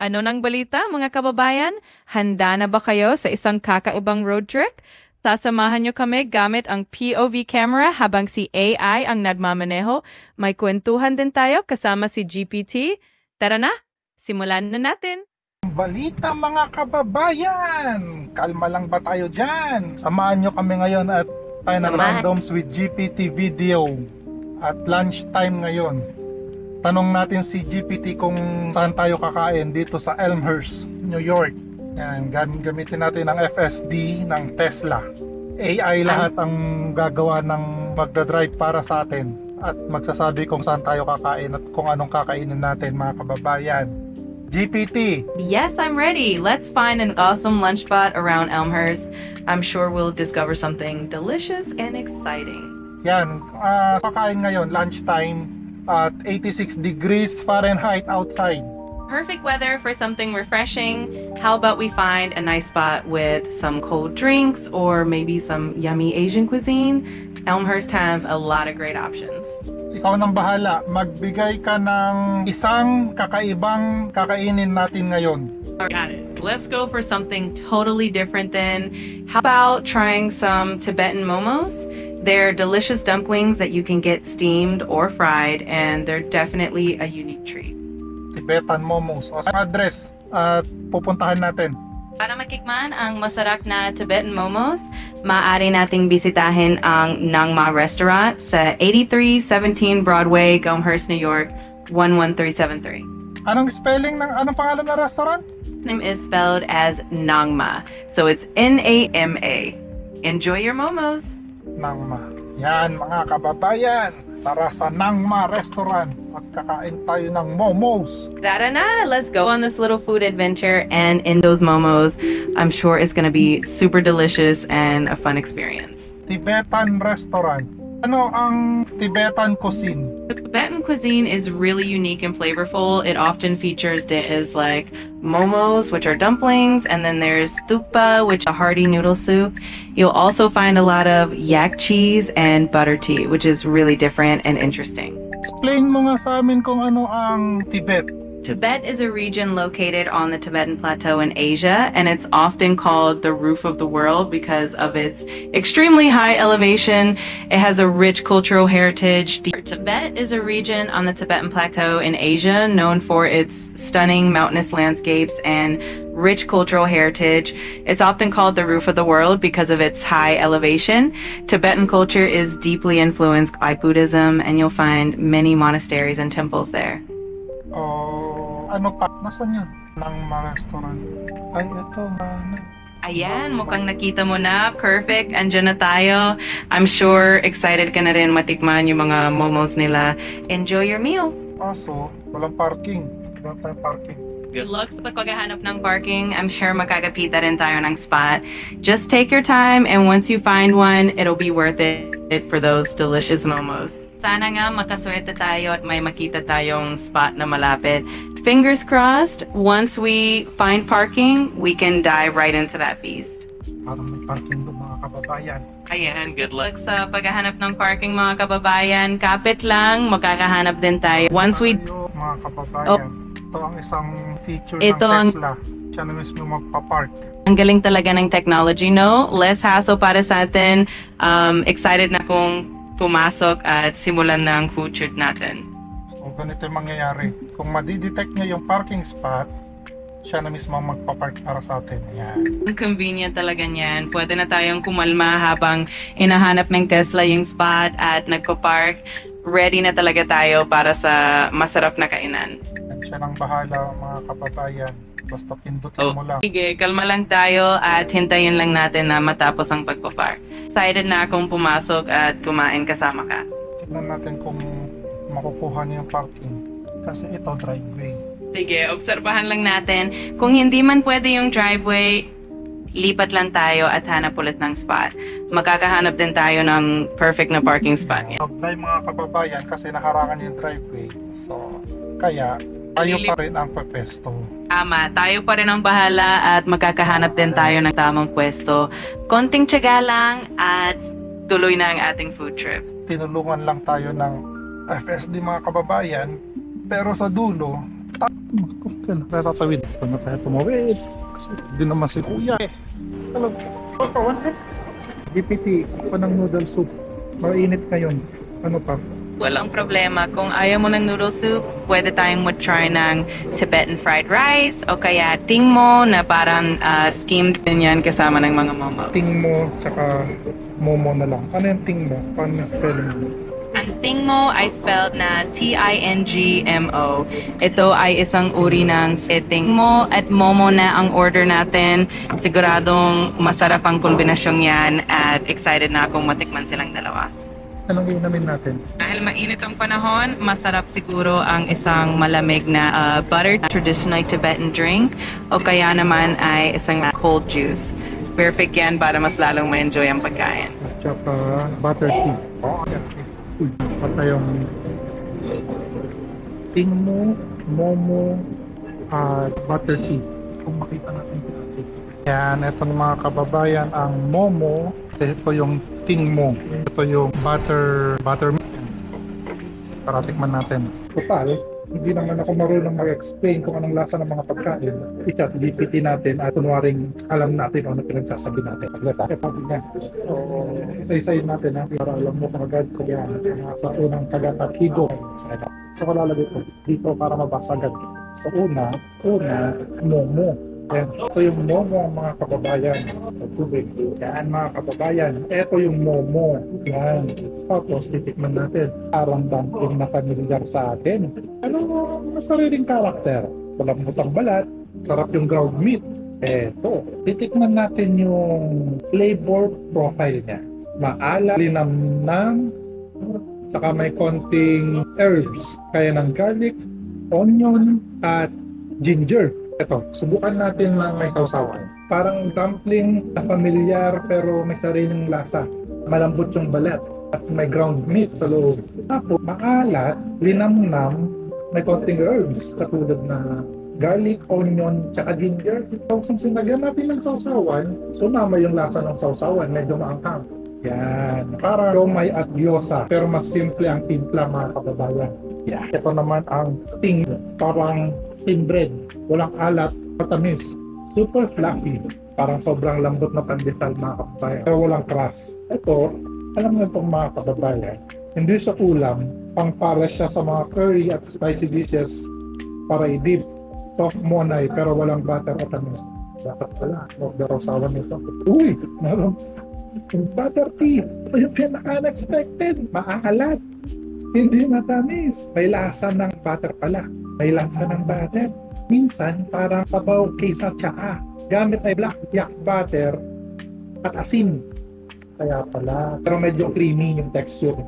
Ano nang balita mga kababayan? Handa na ba kayo sa isang kakaibang road trip? Sasamahan niyo kami gamit ang POV camera habang si AI ang nagmamaneho. May kwentuhan din tayo kasama si GPT. Tara na, simulan na natin. Balita mga kababayan! Kalma lang ba tayo dyan? Samahan nyo kami ngayon at tayo ng Randoms with GPT video. At lunchtime ngayon. Tanong natin si GPT kung saan tayo kakain dito sa Elmhurst, New York. Yan, gamitin natin ang FSD ng Tesla. AI lahat ang gagawa ng magdadrive para sa atin at magsasabi kung saan tayo kakain at kung anong kakainin natin mga kababayan. GPT! Yes, I'm ready. Let's find an awesome lunch spot around Elmhurst. I'm sure we'll discover something delicious and exciting. Yan, kakain ngayon, lunchtime at 86 degrees Fahrenheit outside. Perfect weather for something refreshing. How about we find a nice spot with some cold drinks or maybe some yummy Asian cuisine? Elmhurst has a lot of great options. Ikaw nang bahala, magbigay ka ng isang kakaibang kakainin natin ngayon. Got it. Let's go for something totally different then. How about trying some Tibetan momos? They're delicious dumplings that you can get steamed or fried, and they're definitely a unique treat. Tibetan momos. O sa address at pupuntahan natin. Para makikman ang masarap na Tibetan momos, maaari nating bisitahin ang Nangma Restaurant sa 8317 Broadway, Elmhurst, New York, 11373. Anong spelling ng anong pangalan ng restaurant? Name is spelled as Nangma, so it's N-A-M-A. Enjoy your momos! Nangma. Yan mga kababayan, tara sa Nangma Restaurant at kakain tayo ng momos. Tara na! Let's go on this little food adventure, and in those momos, I'm sure it's gonna be super delicious and a fun experience. Tibetan Restaurant. Ano ang Tibetan cuisine? Tibetan cuisine is really unique and flavorful. It often features dishes like momos, which are dumplings, and then there's thukpa, which is a hearty noodle soup. You'll also find a lot of yak cheese and butter tea, which is really different and interesting. Explain mo nga sa amin kung ano ang Tibet. Tibet is a region located on the Tibetan Plateau in Asia, and it's often called the roof of the world because of its extremely high elevation. It has a rich cultural heritage. Tibet is a region on the Tibetan Plateau in Asia known for its stunning mountainous landscapes and rich cultural heritage. It's often called the roof of the world because of its high elevation. Tibetan culture is deeply influenced by Buddhism, and you'll find many monasteries and temples there. Ano pa? Nasaan yun? Nangma Restaurant. Ay, ito. Ayan, mukhang nakita mo na. Perfect. Andyan na tayo. I'm sure excited ka na rin matikman yung mga momos nila. Enjoy your meal. Kaso, walang parking. Walang tayong parking. Good luck sa paghahanap ng parking. I'm sure makakapita rin tayo ng spot. Just take your time, and once you find one, it'll be worth it for those delicious momos. Sana nga makaswerte tayo at may makita tayong spot na malapit. Fingers crossed, once we find parking, we can dive right into that feast. Parang may parking doon mga kababayan. Ayan, good luck sa paghahanap ng parking mga kababayan. Kapit lang, makakahanap din tayo. Once we... Tayo, mga kababayan, ito ang isang feature Ito ng ang- Tesla. Siya na mismo magpa-park. Ang galing talaga ng technology, no? Less hassle para sa atin. Excited na kung pumasok at simulan ng food shoot natin. So, ganito yung mangyayari. Kung madidetect niya yung parking spot, siya na mismo magpa-park para sa atin. Ayan. Ang convenient talaga niyan. Pwede na tayong kumalma habang inahanap ng Tesla yung spot at nagpa-park. Ready na talaga tayo para sa masarap na kainan. At siya nang bahala mga kababayan. Basta pindutin mo lang. Sige, kalma lang tayo at hintayin lang natin na matapos ang pagpa-park. Excited na akong pumasok at kumain kasama ka. Tignan natin kung makukuha niya yung parking. Kasi ito driveway. Sige, obserbahan lang natin. Kung hindi man pwede yung driveway, lipat lang tayo at hanap ulit ng spot. Magkakahanap din tayo ng perfect na parking spot niya. Apply mga kababayan kasi naharangan yung driveway. So, kaya tayo pa rin ang pepesto. Tama, tayo pa rin ang bahala at magkakahanap din tayo ng tamang pwesto. Konting tiyaga lang at tuloy na ang ating food trip. Tinulungan lang tayo ng FSD mga kababayan, pero sa dulo Kaya tatawid. Ito na tayo tumawid. Kasi hindi naman si kuya eh. GPT, pa ng noodle soup. Mainit ngayon. Ano pa? Walang problema. Kung ayaw mo ng noodle soup, pwede tayong mag-try ng Tibetan fried rice o kaya tingmo na parang steamed ganyan kasama ng mga momo. Tingmo, tsaka momo na lang. Ano yung tingmo? Paano yung spelling mo? Ang tingmo ay spelled na T-I-N-G-M-O. Ito ay isang uri ng tingmo at momo na ang order natin. Siguradong masarap ang kombinasyong yan at excited na akong matikman silang dalawa. Anong inumin natin? Dahil mainit ang panahon, masarap siguro ang isang malamig na buttered traditional Tibetan drink o kaya naman ay isang cold juice. Perfect yan para mas lalong ma-enjoy ang pagkain. At saka butter tea. Uy, pata yung tingmo, momo, at butter tea. Kung makita natin ito. Yan, ito mga kababayan, ang momo. Ito yung tingmo. Ito yung buttermilk. Para tikman natin. Total, hindi naman ako marunong mag-explain kung anong lasa ng mga pagkain. I-chat GPT natin at kunwaring alam natin kung ano pinagsasabi natin. So, isa-isayin natin ha, para alam mo kung agad kung yan. Sa unang kagat at higo. So, kalalagay ko dito para mabasa agad. So, una, momo. Yan. Ito yung momo mga kababayan. Tubig. Yan mga kababayan. Ito yung momo. Yan. Tapos titikman natin. Parang dumpling na familiar sa atin. Ano ang sariling karakter? Walang butang balat. Sarap yung ground meat. Eto. Titikman natin yung flavor profile niya. Maalat, linamnam, saka may konting herbs. Kaya ng garlic, onion, at ginger. Ito, subukan natin na may sausawan. Parang dumpling na familiar pero may sariling lasa. Malambot yung balat at may ground meat sa loob. Tapos, maalat, linamnam, may konting herbs katulad na garlic, onion, tsaka ginger. Tapos, sinagyan natin ng sausawan, sumama yung lasa ng sausawan, medyo maanghang. Yan, para romay at gyoza, pero mas simple ang timpla mga kababayan. Yeah. Ito naman ang ting, parang steam bread, walang alat, matamis, super fluffy, parang sobrang lambot na pandesal mga kababayan, pero walang crust. Ito, alam mo itong mga kababayan, hindi siya ulam, pang para siya sa mga curry at spicy dishes para i-dip. Soft monay, pero walang butter at tamis. Dapat pala, magdarosawan nito. Uy, naroon. Butter tea, ito yung pinaka-unexpected, maalat. Hindi matamis. May lasa ng butter pala. May lasa ng butter. Minsan, parang sabaw kaysa tsaa. Gamit ay black yak butter at asin. Kaya pala. Pero medyo creamy yung texture.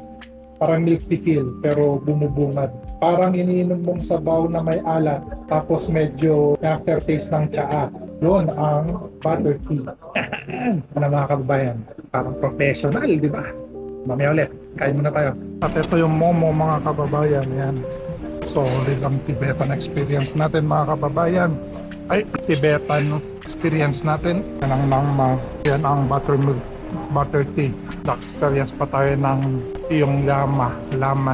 Parang milk tea feel, pero bumubungad. Parang iniinom mong sabaw na may alat, tapos medyo aftertaste ng tsaa. Doon ang butter tea. Ano mga kababayan? Parang professional, di ba? Mamaya ulit, kain muna tayo. At ito yung momo mga kababayan, yan. Solid ang Tibetan experience natin mga kababayan. Ay, Tibetan experience natin. Yan ang nangma, yan ang buttermilk, butter tea. Experience pa tayo ng yung lama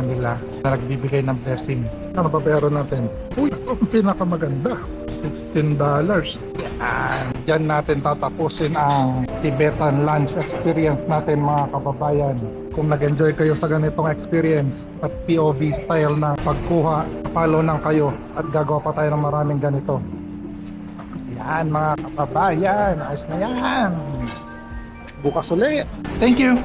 nila na nagbibigay ng blessing. Ano ba pero natin? Uy, ang pinakamaganda. $16. Yan. Diyan natin tatapusin ang Tibetan lunch experience natin mga kababayan. Kung nag-enjoy kayo sa ganitong experience at POV style na pagkuha, follow nang kayo at gagawa pa tayo ng maraming ganito. Yan mga kababayan, ayos na yan. Bukas ulit. Thank you.